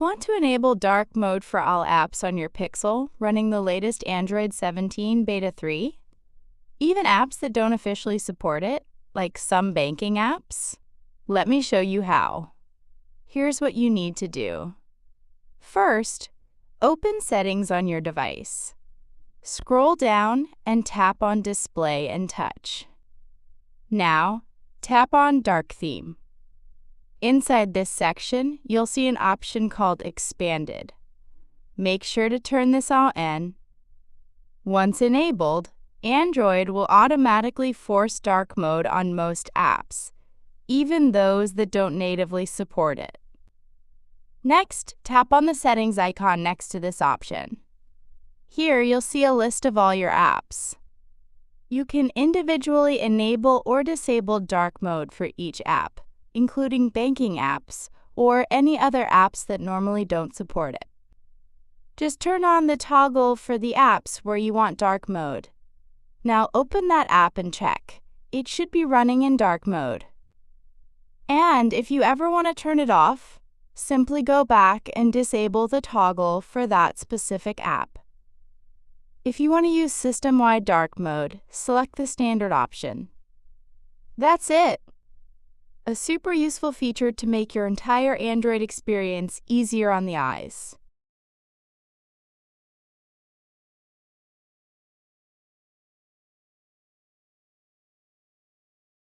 Want to enable dark mode for all apps on your Pixel running the latest Android 17 Beta 3? Even apps that don't officially support it, like some banking apps? Let me show you how. Here's what you need to do. First, open Settings on your device. Scroll down and tap on Display and Touch. Now, tap on Dark Theme. Inside this section, you'll see an option called Expanded. Make sure to turn this on. Once enabled, Android will automatically force dark mode on most apps, even those that don't natively support it. Next, tap on the settings icon next to this option. Here, you'll see a list of all your apps. You can individually enable or disable dark mode for each app, including banking apps or any other apps that normally don't support it. Just turn on the toggle for the apps where you want dark mode. Now open that app and check. It should be running in dark mode. And if you ever want to turn it off, simply go back and disable the toggle for that specific app. If you want to use system-wide dark mode, select the standard option. That's it! A super useful feature to make your entire Android experience easier on the eyes.